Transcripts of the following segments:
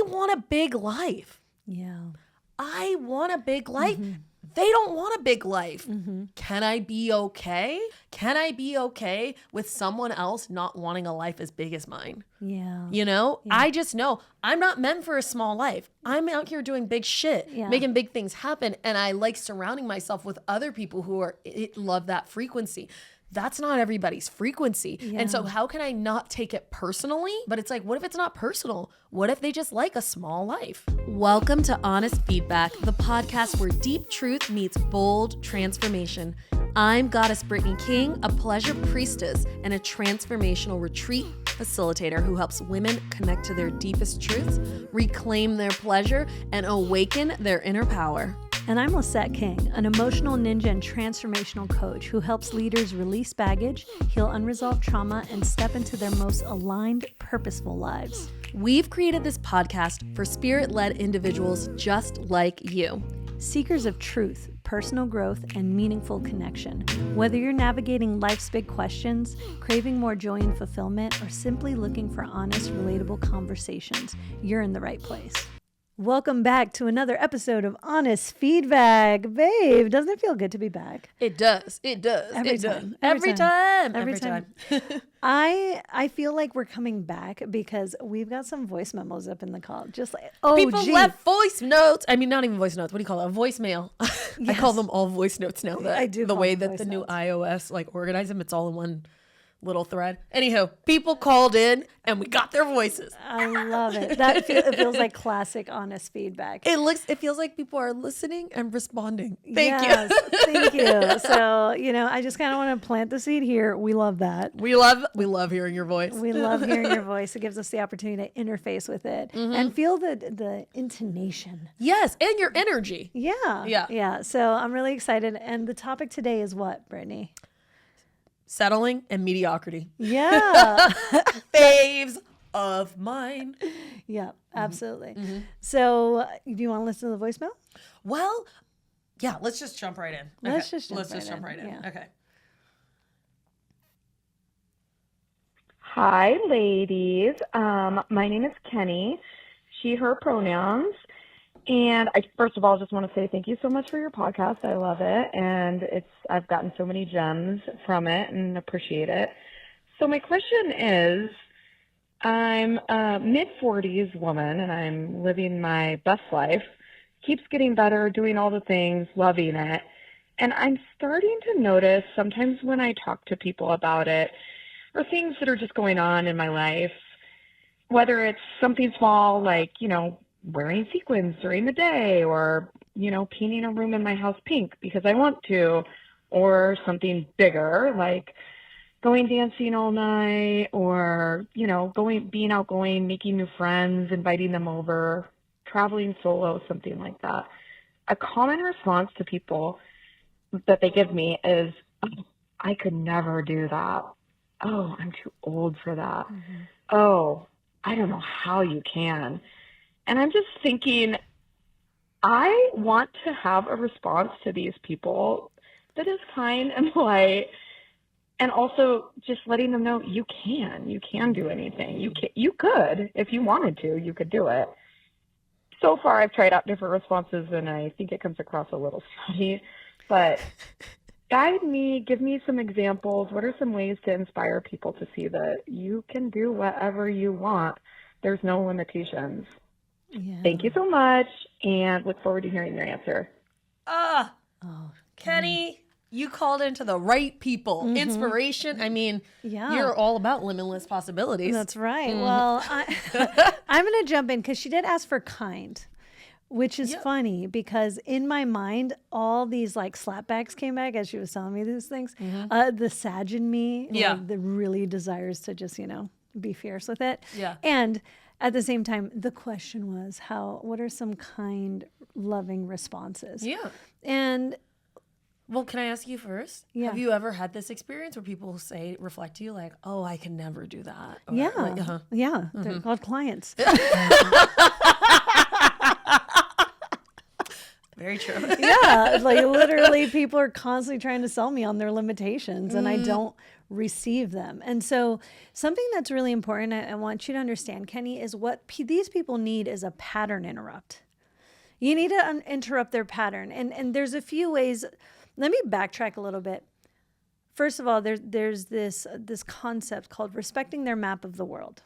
want a big life. Yeah. I want a big life. They don't want a big life. Can I be okay? Can I be okay with someone else not wanting a life as big as mine? Yeah. You know, I just know I'm not meant for a small life. I'm out here doing big shit, making big things happen. And I like surrounding myself with other people who love that frequency. That's not everybody's frequency. Yeah. And so how can I not take it personally? But it's like, what if it's not personal? What if they just like a small life? Welcome to Honest Feedback, the podcast where deep truth meets bold transformation. I'm Goddess Brittany King, a pleasure priestess and a transformational retreat facilitator who helps women connect to their deepest truths, reclaim their pleasure, and awaken their inner power. And I'm Lisette King, an emotional ninja and transformational coach who helps leaders release baggage, heal unresolved trauma, and step into their most aligned, purposeful lives. We've created this podcast for spirit-led individuals just like you. Seekers of truth, personal growth, and meaningful connection. Whether you're navigating life's big questions, craving more joy and fulfillment, or simply looking for honest, relatable conversations, you're in the right place. Welcome back to another episode of Honest Feedback. Babe, doesn't it feel good to be back? It does. It does. Every Every time. I feel like we're coming back because we've got some voice memos up in the call. Just like, people left voice notes. I mean, not even voice notes. What do you call it? A voicemail. Yes. I call them all voice notes now. I do. The way that the new iOS organize them, it's all in one little thread. Anyhow, people called in and we got their voices. I love it. It feels like classic honest feedback. It feels like people are listening and responding. Thank you. So, I just kind of want to plant the seed here. We love that. We love hearing your voice. We love hearing your voice. It gives us the opportunity to interface with it and feel the intonation. Yes, and your energy. Yeah. So I'm really excited. And the topic today is what, Brittany? Settling and mediocrity. Yeah. Faves of mine. Yeah, absolutely. So do you want to listen to the voicemail? Well, yeah, let's just jump right in. Let's just jump right in. Yeah. Okay. Hi, ladies. My name is Kenny. She, her pronouns. And I, first of all, just want to say thank you so much for your podcast. I love it. And I've gotten so many gems from it and appreciate it. So my question is, I'm a mid-40s woman and I'm living my best life. Keeps getting better, doing all the things, loving it. And I'm starting to notice sometimes when I talk to people about it or things that are just going on in my life, whether it's something small like, wearing sequins during the day or, painting a room in my house pink because I want to, or something bigger like going dancing all night or, being outgoing, making new friends, inviting them over, traveling solo, something like that. A common response to people that they give me is, oh, I could never do that. Oh, I'm too old for that. Oh, I don't know how you can. And I'm just thinking, I want to have a response to these people that is kind and polite, and also just letting them know you can do anything. You could, if you wanted to, you could do it. So far, I've tried out different responses, and I think it comes across a little snotty, but guide me, give me some examples. What are some ways to inspire people to see that you can do whatever you want? There's no limitations. Yeah. Thank you so much, and look forward to hearing your answer. Kenny, you called into the right people. Inspiration. I mean, you're all about limitless possibilities. That's right. Well, I'm going to jump in because she did ask for kind, which is funny because in my mind, all these like slapbacks came back as she was telling me these things. The Sag in me that really desires to just, be fierce with it. Yeah. And at the same time, the question was what are some kind, loving responses? Yeah. And well, can I ask you first? Yeah. Have you ever had this experience where people reflect to you like, oh, I can never do that? Or Yeah. They're called clients. Very true. Yeah, like literally people are constantly trying to sell me on their limitations and I don't receive them. And so something that's really important, I want you to understand, Kenny, is what these people need is a pattern interrupt. You need to interrupt their pattern. And there's a few ways. Let me backtrack a little bit. First of all, there's this concept called respecting their map of the world.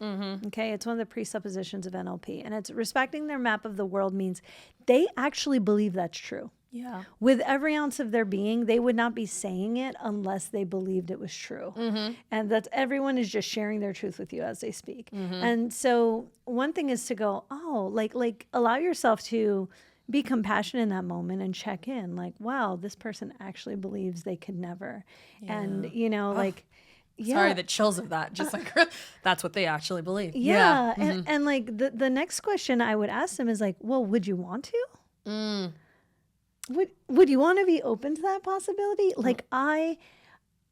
Okay, it's one of the presuppositions of NLP, and it's respecting their map of the world means they actually believe that's true. Yeah. With every ounce of their being, they would not be saying it unless they believed it was true. And that's everyone is just sharing their truth with you as they speak. And so one thing is to go, oh, like allow yourself to be compassionate in that moment and check in like, wow, this person actually believes they could never. Yeah. And, you know, like, yeah. Sorry, the chills of that. Just like, that's what they actually believe. Yeah. And like the next question I would ask them is like, well, would you want to? Would you want to be open to that possibility? Like I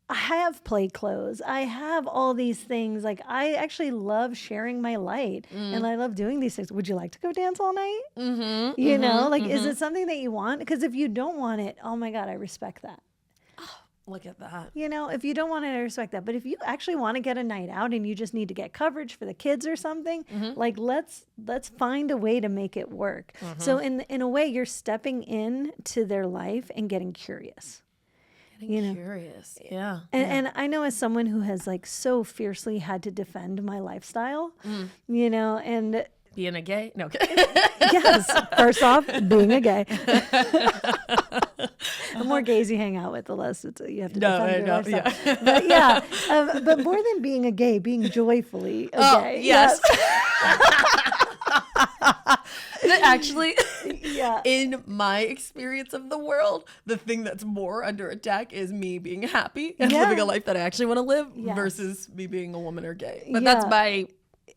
have play clothes. I have all these things. Like I actually love sharing my light and I love doing these things. Would you like to go dance all night? You know, like, is it something that you want? Because if you don't want it, oh my God, I respect that. Oh, look at that. You know, if you don't want it, I respect that. But if you actually want to get a night out and you just need to get coverage for the kids or something, like let's find a way to make it work. So in a way, you're stepping into their life and getting curious. Curious. Yeah. And I know as someone who has like so fiercely had to defend my lifestyle, you know, and being a gay? No. yes. First off, being a gay. The more gays you hang out with, the less you have to defend your lifestyle. Yeah. But yeah, but more than being a gay, being joyfully a gay. Yes. Actually, yeah. In my experience of the world, the thing that's more under attack is me being happy and living a life that I actually want to live versus me being a woman or gay. But that's my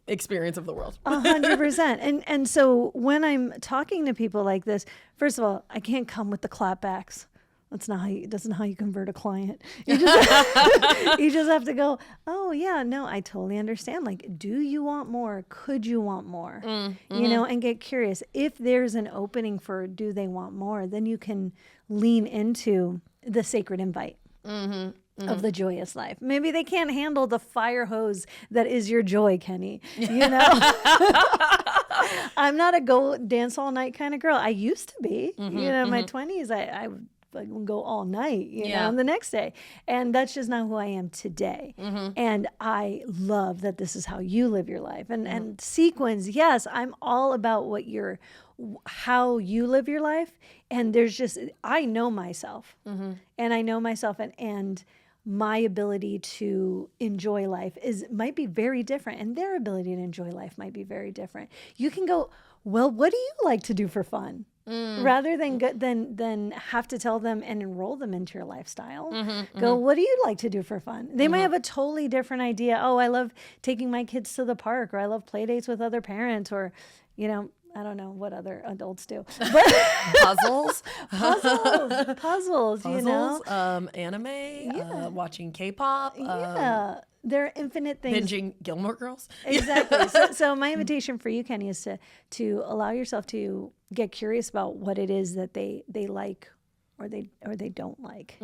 experience of the world. 100%. And so when I'm talking to people like this, first of all, I can't come with the clapbacks. That's not how you convert a client. You just have to go, oh yeah, no, I totally understand. Like, do you want more? Could you want more? You know, and get curious. If there's an opening for do they want more, then you can lean into the sacred invite. Of the joyous life. Maybe they can't handle the fire hose that is your joy, Kenny. You know, I'm not a go dance all night kind of girl. I used to be, you know, in my 20s, I would go all night, you know, and the next day. And that's just not who I am today. And I love that this is how you live your life. And sequence, yes, I'm all about how you live your life. And I know myself. And I know myself and my ability to enjoy life might be very different, and their ability to enjoy life might be very different. You can go, well, what do you like to do for fun? Rather than have to tell them and enroll them into your lifestyle. Go, what do you like to do for fun? They might have a totally different idea. Oh, I love taking my kids to the park, or I love play dates with other parents, or, you know, I don't know what other adults do. But Puzzles, you know, anime, watching K-pop, there are infinite things. Binging Gilmore Girls. Exactly. So my invitation for you, Kenny, is to allow yourself to get curious about what it is that they like or they don't like.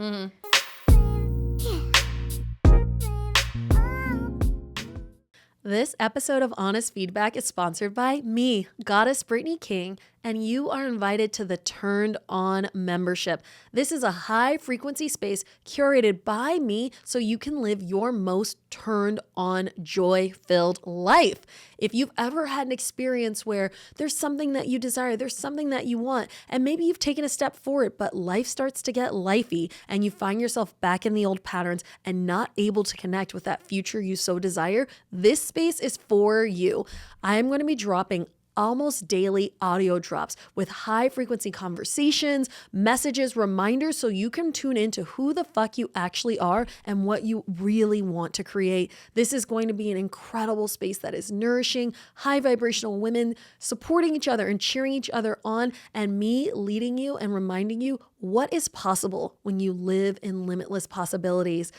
This episode of Honest Feedback is sponsored by me, Goddess Brittany King, and you are invited to the Turned On membership. This is a high frequency space curated by me so you can live your most turned on, joy-filled life. If you've ever had an experience where there's something that you desire, there's something that you want, and maybe you've taken a step forward, but life starts to get lifey and you find yourself back in the old patterns and not able to connect with that future you so desire, this space is for you. I am going to be dropping almost daily audio drops with high frequency conversations, messages, reminders, so you can tune into who the fuck you actually are and what you really want to create. This is going to be an incredible space that is nourishing, high vibrational women supporting each other and cheering each other on, and me leading you and reminding you what is possible when you live in limitless possibilities.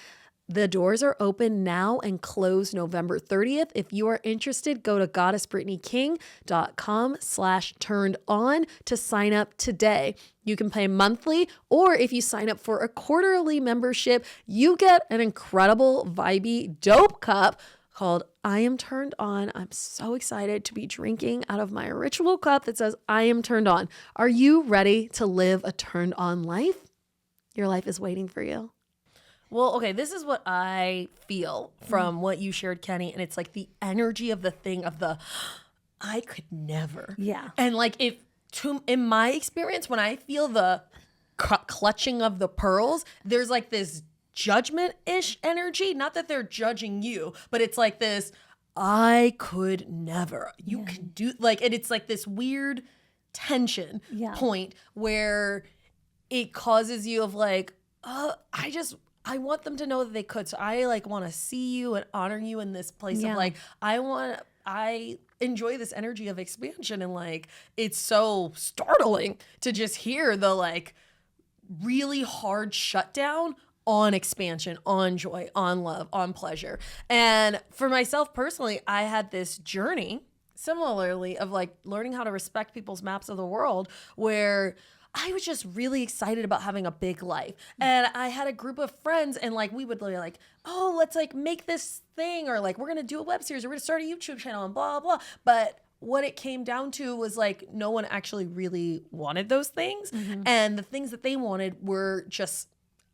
The doors are open now and close November 30th. If you are interested, go to goddessbrittanyking.com/turned-on to sign up today. You can pay monthly, or if you sign up for a quarterly membership, you get an incredible, vibey, dope cup called I Am Turned On. I'm so excited to be drinking out of my ritual cup that says I am turned on. Are you ready to live a turned on life? Your life is waiting for you. Well, okay, this is what I feel from what you shared, Kenny, and it's like the energy of the thing of the, I could never. Yeah. And like in my experience, when I feel the clutching of the pearls, there's like this judgment-ish energy. Not that they're judging you, but it's like this, I could never. You can do, like, and it's like this weird tension point where it causes you of like, I want them to know that they could. So I like want to see you and honor you in this place of like, I enjoy this energy of expansion. And like, it's so startling to just hear the like really hard shutdown on expansion, on joy, on love, on pleasure. And for myself personally, I had this journey similarly of like learning how to respect people's maps of the world where I was just really excited about having a big life. And I had a group of friends and like, we would be like, oh, let's like make this thing, or like, we're going to do a web series, or we're going to start a YouTube channel and blah, blah. But what it came down to was like, no one actually really wanted those things. And the things that they wanted were just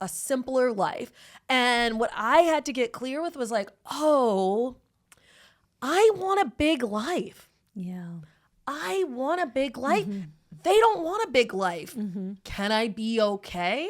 a simpler life. And what I had to get clear with was like, oh, I want a big life. Yeah. I want a big life. They don't want a big life. Can I be okay?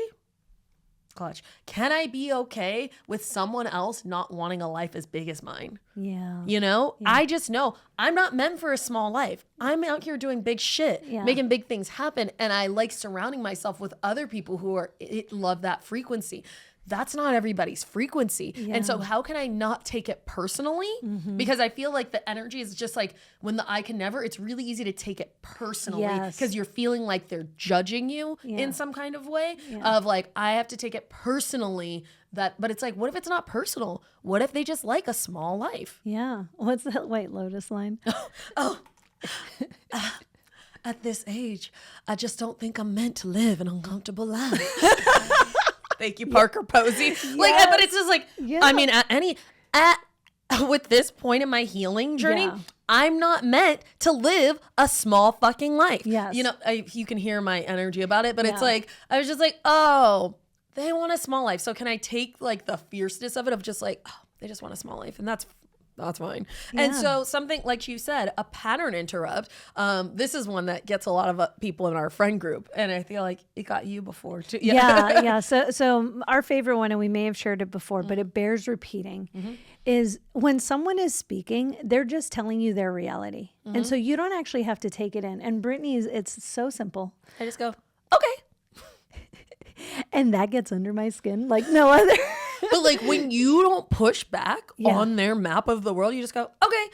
Clutch. Can I be okay with someone else not wanting a life as big as mine? Yeah. You know, I just know I'm not meant for a small life. I'm out here doing big shit, making big things happen. And I like surrounding myself with other people who love that frequency. That's not everybody's frequency. And so how can I not take it personally? Because I feel like the energy is just like when the I can never, it's really easy to take it personally because you're feeling like they're judging you in some kind of way of like, I have to take it personally but it's like, what if it's not personal? What if they just like a small life? Yeah. What's that White Lotus line? At this age, I just don't think I'm meant to live an uncomfortable life. Thank you, Parker Posey. Like, but it's just like, I mean, with this point in my healing journey, I'm not meant to live a small fucking life. Yes. You know, you can hear my energy about it, but it's like, I was just like, oh, they want a small life. So can I take like the fierceness of it of just like, oh, they just want a small life. And that's fine. And so something like you said, a pattern interrupt. This is one that gets a lot of people in our friend group. And I feel like it got you before too. So our favorite one, and we may have shared it before, but it bears repeating, is when someone is speaking, they're just telling you their reality. And so you don't actually have to take it in. And Brittany's, it's so simple. I just go, okay. And that gets under my skin like no other. But like when you don't push back on their map of the world, you just go, okay.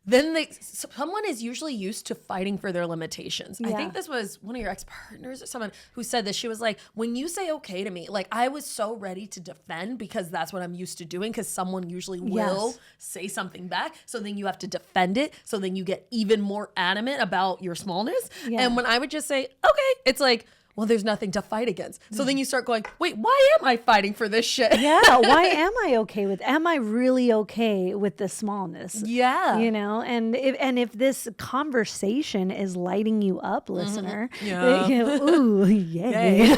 Then someone is usually used to fighting for their limitations. I think this was one of your ex-partners or someone who said this. She was like, when you say okay to me, like I was so ready to defend because that's what I'm used to doing because someone usually will say something back. So then you have to defend it. So then you get even more adamant about your smallness. And when I would just say, okay, it's like, well, there's nothing to fight against. So then you start going, wait, why am I fighting for this shit? Why am I okay with, am I really okay with the smallness? You know, and if this conversation is lighting you up, listener, ooh, yay.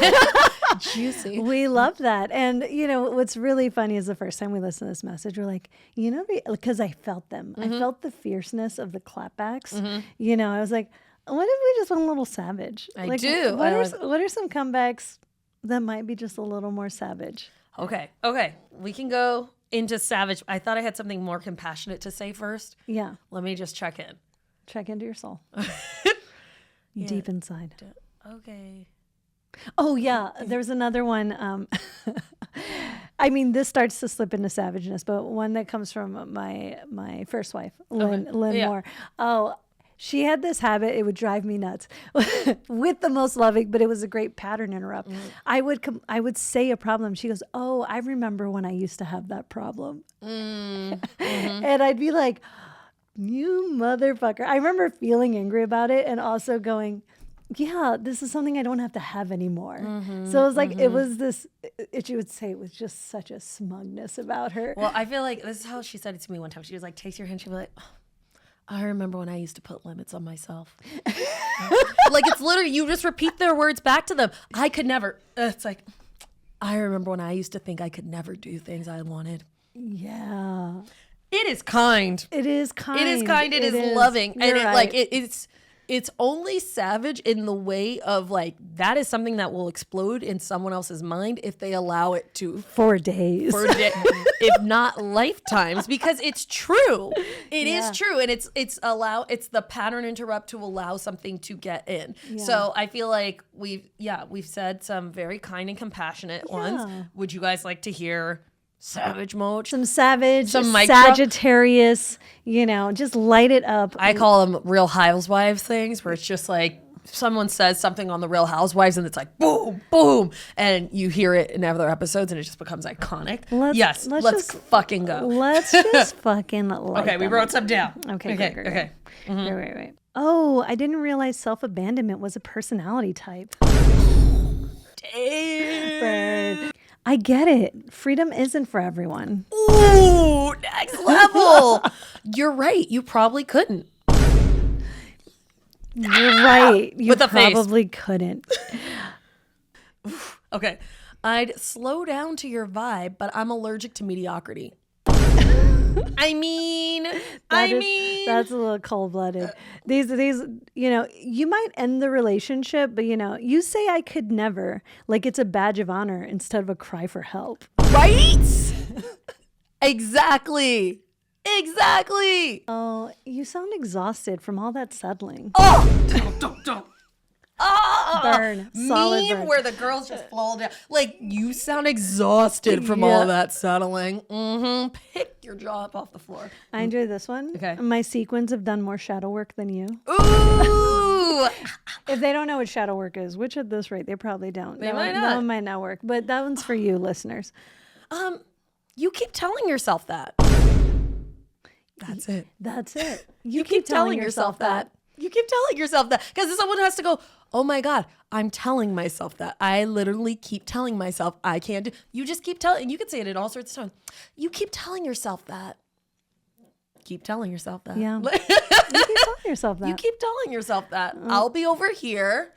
Juicy. We love that. And, you know, what's really funny is the first time we listened to this message, we're like, you know, because I felt them. I felt the fierceness of the clapbacks. You know, I was like, what if we just went a little savage? I do. What are some comebacks that might be just a little more savage? Okay. We can go into savage. I thought I had something more compassionate to say first. Yeah. Let me just check in. Check into your soul. Deep inside. Okay. Oh, yeah. There's another one. I mean, this starts to slip into savageness, but one that comes from my first wife, Lynn Moore. Oh, She had this habit. It would drive me nuts with the most loving, but it was a great pattern interrupt. I would say a problem. She goes, oh, I remember when I used to have that problem. And I'd be like, you motherfucker. I remember feeling angry about it and also going, yeah, this is something I don't have to have anymore. So it was like, it was this, she would say it was just such a smugness about her. Well, I feel like this is how she said it to me one time. She was like, takes your hand. She'd be like, oh, I remember when I used to put limits on myself. Like, it's literally, you just repeat their words back to them. I could never. It's like, I remember when I used to think I could never do things I wanted. Yeah. It is kind. It is kind. It is kind. It is loving. You're and right. it's only savage in the way of like, that is something that will explode in someone else's mind if they allow it to. For days. If not lifetimes, because it's true. It is true. And it's the pattern interrupt to allow something to get in. Yeah. So I feel like we've said some very kind and compassionate ones. Would you guys like to hear savage mode? Some Sagittarius, just light it up. I call them Real Housewives things, where it's just like someone says something on the Real Housewives and it's like boom, boom, and you hear it in other episodes and it just becomes iconic. Let's fucking go. Let's just fucking light Okay, we wrote some down. Okay. Great. Wait. Oh, I didn't realize self-abandonment was a personality type. Damn. Bird. I get it. Freedom isn't for everyone. Ooh, next level. You're right. You probably couldn't. You're right. You With a probably couldn't. Okay. I'd slow down to your vibe, but I'm allergic to mediocrity. That's a little cold-blooded. These, you might end the relationship, but you say I could never, like it's a badge of honor instead of a cry for help. Right? Exactly. Oh, you sound exhausted from all that settling. Oh, don't. Burn. Solid burn. Where the girls just fall down. Like, you sound exhausted from all that settling. Pick your jaw up off the floor. I enjoy this one. Okay. My sequins have done more shadow work than you. Ooh. If they don't know what shadow work is, which at this rate, they probably don't. They might not. That one might not work, but that one's for you, listeners. You keep telling yourself that. That's it. You keep telling yourself that. You keep telling yourself that. Because someone has to go, oh my God, I'm telling myself that. I literally keep telling myself I can't do. You just keep telling, and you can say it in all sorts of tones. You keep telling yourself that. Keep telling yourself that. Yeah. You keep telling yourself that. You keep telling yourself that. I'll be over here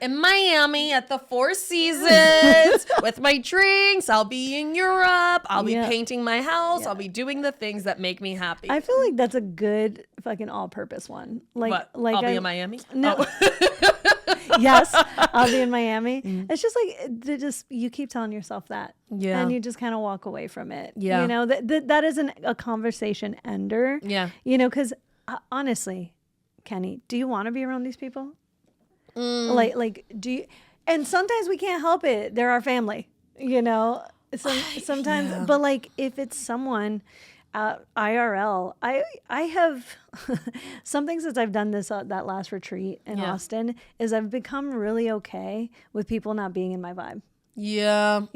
in Miami at the Four Seasons with my drinks. I'll be in Europe. I'll be painting my house. I'll be doing the things that make me happy. I feel like that's a good fucking all-purpose one. Like I'll be in Miami? No. Oh. Yes, I'll be in Miami. It's just like, you keep telling yourself that. Yeah. And you just kind of walk away from it. Yeah. That isn't a conversation ender. Yeah. Because honestly, Kenny, do you want to be around these people? Like, do you? And sometimes we can't help it. They're our family, sometimes, but like if it's someone IRL, I have something since I've done this, that last retreat in Austin, is I've become really okay with people not being in my vibe. Yeah.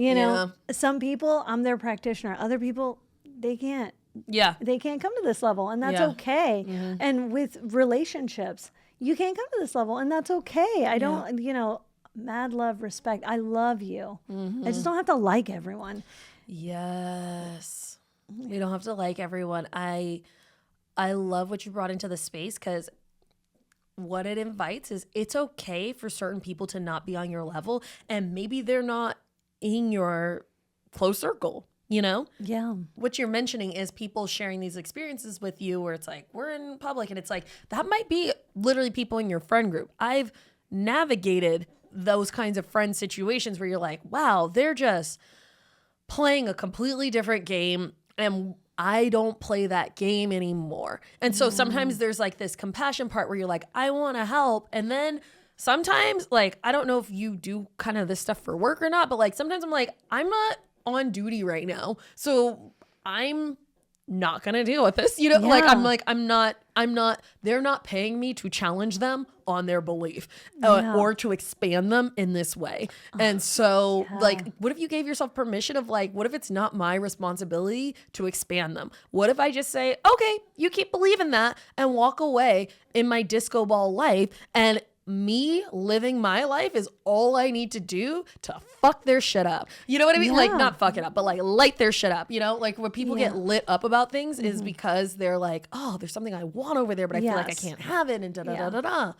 Some people, I'm their practitioner. Other people, they can't. Yeah. They can't come to this level, and that's okay. Mm-hmm. And with relationships, you can't come to this level, and that's okay. I don't, mad love, respect. I love you. Mm-hmm. I just don't have to like everyone. Yes. You don't have to like everyone. I love what you brought into the space, because what it invites is it's okay for certain people to not be on your level, and maybe they're not in your close circle. Yeah. What you're mentioning is people sharing these experiences with you where it's like, we're in public, and it's like, that might be literally people in your friend group. I've navigated those kinds of friend situations where you're like, wow, they're just playing a completely different game, and I don't play that game anymore. And so sometimes there's like this compassion part where you're like, I want to help. And then sometimes, like, I don't know if you do kind of this stuff for work or not, but like sometimes I'm like, I'm not on duty right now, so I'm not going to deal with this. You know, they're not paying me to challenge them on their belief or to expand them in this way. And so like, what if you gave yourself permission of like, what if it's not my responsibility to expand them? What if I just say, okay, you keep believing that and walk away in my disco ball life, and me living my life is all I need to do to fuck their shit up. You know what I mean? Like, not fuck it up, but like light their shit up. You know, like when people get lit up about things is because they're like, oh, there's something I want over there, but I feel like I can't have it, and da-da-da-da-da.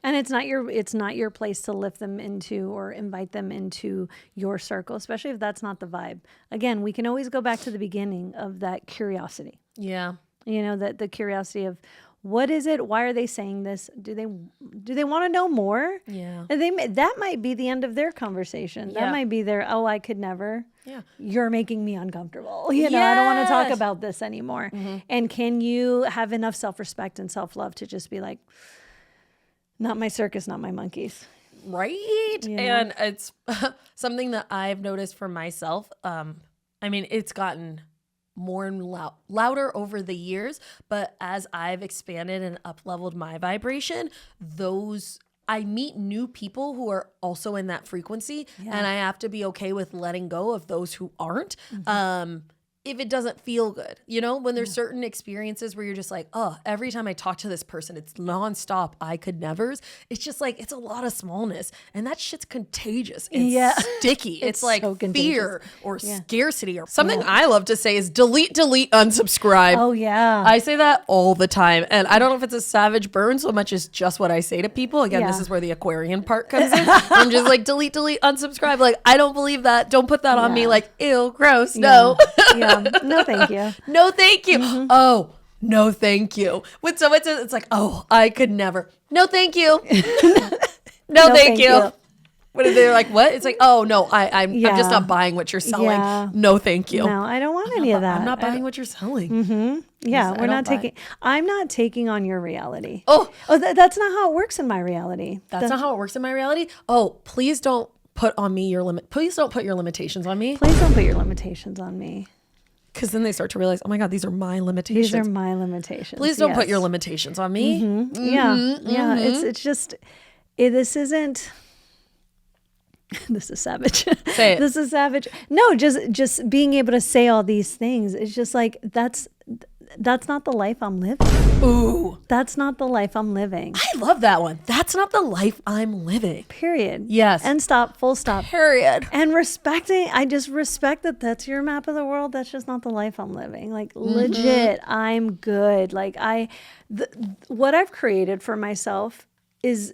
And it's not your place to lift them into or invite them into your circle, especially if that's not the vibe. Again, we can always go back to the beginning of that curiosity. Yeah. You know, that the curiosity of, what is it? Why are they saying this? Do they want to know more? Yeah. And that might be the end of their conversation. That might be their, oh, I could never. Yeah. You're making me uncomfortable. You know, I don't want to talk about this anymore. And can you have enough self-respect and self-love to just be like, not my circus, not my monkeys. Right. You know? And it's something that I've noticed for myself. I mean, it's gotten more and louder over the years, but as I've expanded and up-leveled my vibration, I meet new people who are also in that frequency, and I have to be okay with letting go of those who aren't. If it doesn't feel good, you know, when there's certain experiences where you're just like, oh, every time I talk to this person, it's nonstop I could nevers. It's just like, it's a lot of smallness, and that shit's contagious. It's sticky. It's like so fear or scarcity or something. I love to say is delete, unsubscribe. Oh yeah. I say that all the time. And I don't know if it's a savage burn so much as just what I say to people. Again, this is where the Aquarian part comes in. I'm just like, delete, unsubscribe. Like, I don't believe that. Don't put that on me. Like, ew, gross. No. No, thank you. No, thank you. Oh, no, thank you. When someone says, it's like, oh, I could never. No, thank you. No, thank you. When they're like, what? It's like, oh, no, I'm just not buying what you're selling. Yeah. No, thank you. No, I don't want any of that. I'm not buying what you're selling. Yeah, I'm not taking on your reality. Oh, that's not how it works in my reality. That's not how it works in my reality. Oh, please don't put on me your limit. Please don't put your limitations on me. Please don't put your limitations on me. Because then they start to realize, oh my God, these are my limitations. These are my limitations. Please don't put your limitations on me. Yeah. It's just, this isn't. This is savage. Say it. This is savage. No, just being able to say all these things. It's just like, that's not the life I'm living. Ooh. That's not the life I'm living. I love that one. That's not the life I'm living. Period. Yes. End stop. Full stop. Period. And I just respect that that's your map of the world. That's just not the life I'm living. Like legit, I'm good. Like what I've created for myself is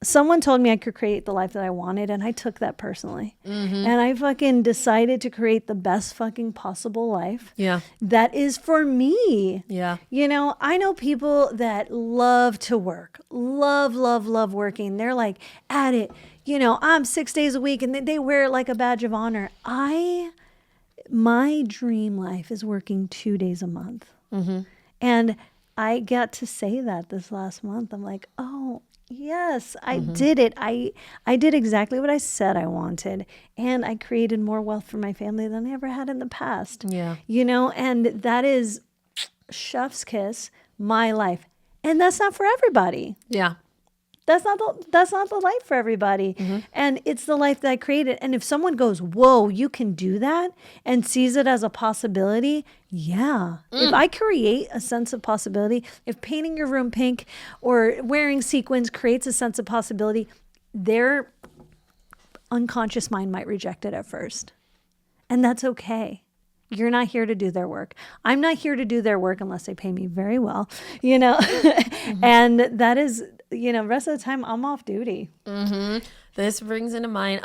someone told me I could create the life that I wanted, and I took that personally. And I fucking decided to create the best fucking possible life. Yeah. That is for me. Yeah. You know, I know people that love to work, love working. They're like at it, I'm 6 days a week, and they wear it like a badge of honor. My dream life is working 2 days a month. And I got to say that this last month. I'm like, oh, yes, I did it. I did exactly what I said I wanted. And I created more wealth for my family than I ever had in the past. Yeah. And that is chef's kiss, my life. And that's not for everybody. Yeah. That's not the life for everybody. And it's the life that I created. And if someone goes, whoa, you can do that, and sees it as a possibility, yeah. If I create a sense of possibility, if painting your room pink or wearing sequins creates a sense of possibility, their unconscious mind might reject it at first. And that's okay. You're not here to do their work. I'm not here to do their work unless they pay me very well, And that is, rest of the time I'm off duty. This brings into mind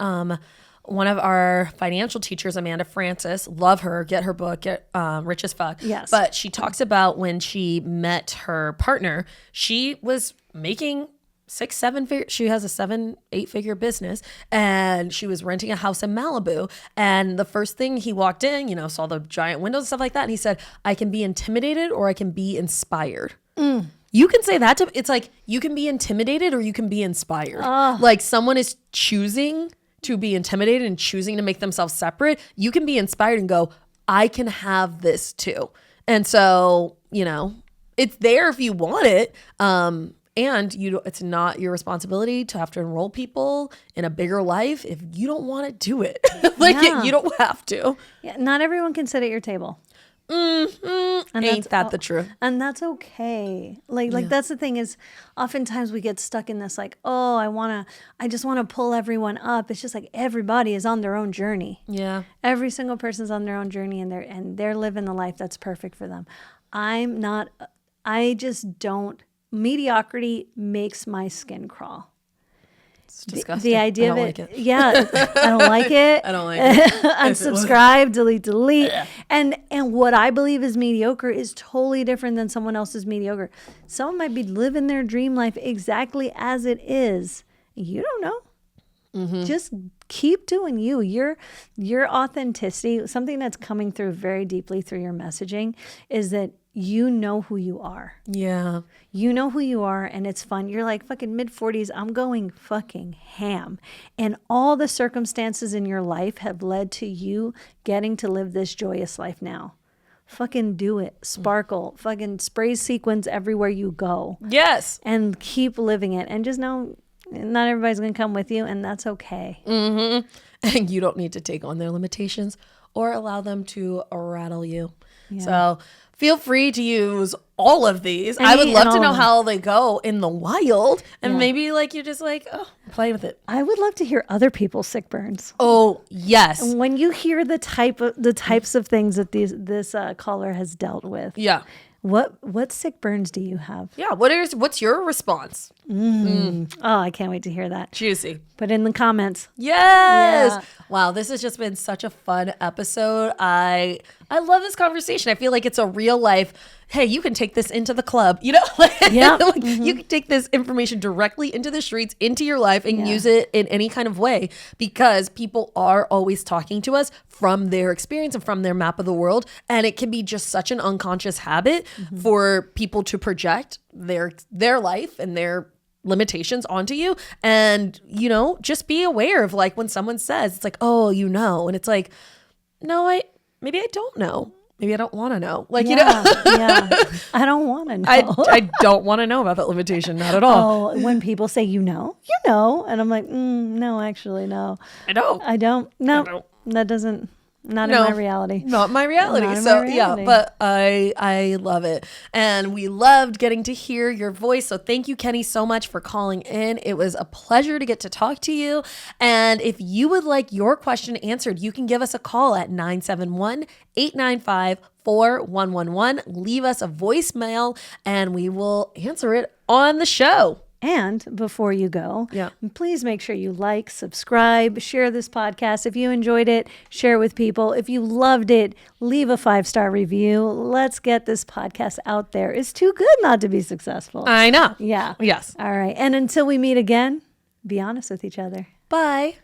one of our financial teachers, Amanda Francis. Love her. Get her book, Get Rich as Fuck. Yes. But she talks about when she met her partner, she was making 6-7 figure. She has a 7-8 figure business, and she was renting a house in Malibu. And the first thing he walked in, saw the giant windows and stuff like that. And he said, I can be intimidated or I can be inspired. You can say that it's like, you can be intimidated or you can be inspired. Like someone is choosing to be intimidated and choosing to make themselves separate. You can be inspired and go, I can have this too. And so, you know, it's there if you want it. And it's not your responsibility to have to enroll people in a bigger life. If you don't want to do it, you don't have to. Yeah, not everyone can sit at your table. And ain't that the truth? And that's okay. Like that's the thing is, oftentimes we get stuck in this like, oh, I just want to pull everyone up. It's just like everybody is on their own journey. Yeah. Every single person's on their own journey, and they're living the life that's perfect for them. Mediocrity makes my skin crawl. It's disgusting. The idea of it. Like it. Yeah, I don't like it. I don't like it. Unsubscribe, delete. Yeah. And what I believe is mediocre is totally different than someone else's mediocre. Someone might be living their dream life exactly as it is. You don't know. Mm-hmm. Just keep doing you. Your authenticity, something that's coming through very deeply through your messaging, is that you know who you are. Yeah. You know who you are, and it's fun. You're like fucking mid-40s. I'm going fucking ham. And all the circumstances in your life have led to you getting to live this joyous life now. Fucking do it. Sparkle. Fucking spray sequins everywhere you go. Yes. And keep living it. And just know not everybody's going to come with you, and that's okay. Mm-hmm. And you don't need to take on their limitations or allow them to rattle you. Yeah. So feel free to use all of these. I would love to know how they go in the wild. And maybe you're just play with it. I would love to hear other people's sick burns. Oh, yes. And when you hear the types of things that this caller has dealt with. Yeah. What sick burns do you have? Yeah. What's your response? Oh, I can't wait to hear that. Juicy. Put it in the comments. Yes. Yeah. Wow. This has just been such a fun episode. I love this conversation. I feel like it's a real life. Hey, you can take this into the club, Yeah. Mm-hmm. You can take this information directly into the streets, into your life, and use it in any kind of way, because people are always talking to us from their experience and from their map of the world. And it can be just such an unconscious habit for people to project their life and their limitations onto you. And, just be aware of when someone says, it's like, oh, and it's like, no, maybe I don't know. Maybe I don't want to know. Yeah. I don't want to know. I don't want to know about that limitation. Not at all. Oh, when people say, and I'm like, no, actually, no. I don't. No, that doesn't. Not in my reality. Not my reality. Yeah, but I love it. And we loved getting to hear your voice. So thank you, Kenny, so much for calling in. It was a pleasure to get to talk to you. And if you would like your question answered, you can give us a call at 971-895-4111. Leave us a voicemail and we will answer it on the show. And before you go, please make sure you like, subscribe, share this podcast. If you enjoyed it, share it with people. If you loved it, leave a 5-star review. Let's get this podcast out there. It's too good not to be successful. I know. Yeah. Yes. All right. And until we meet again, be honest with each other. Bye.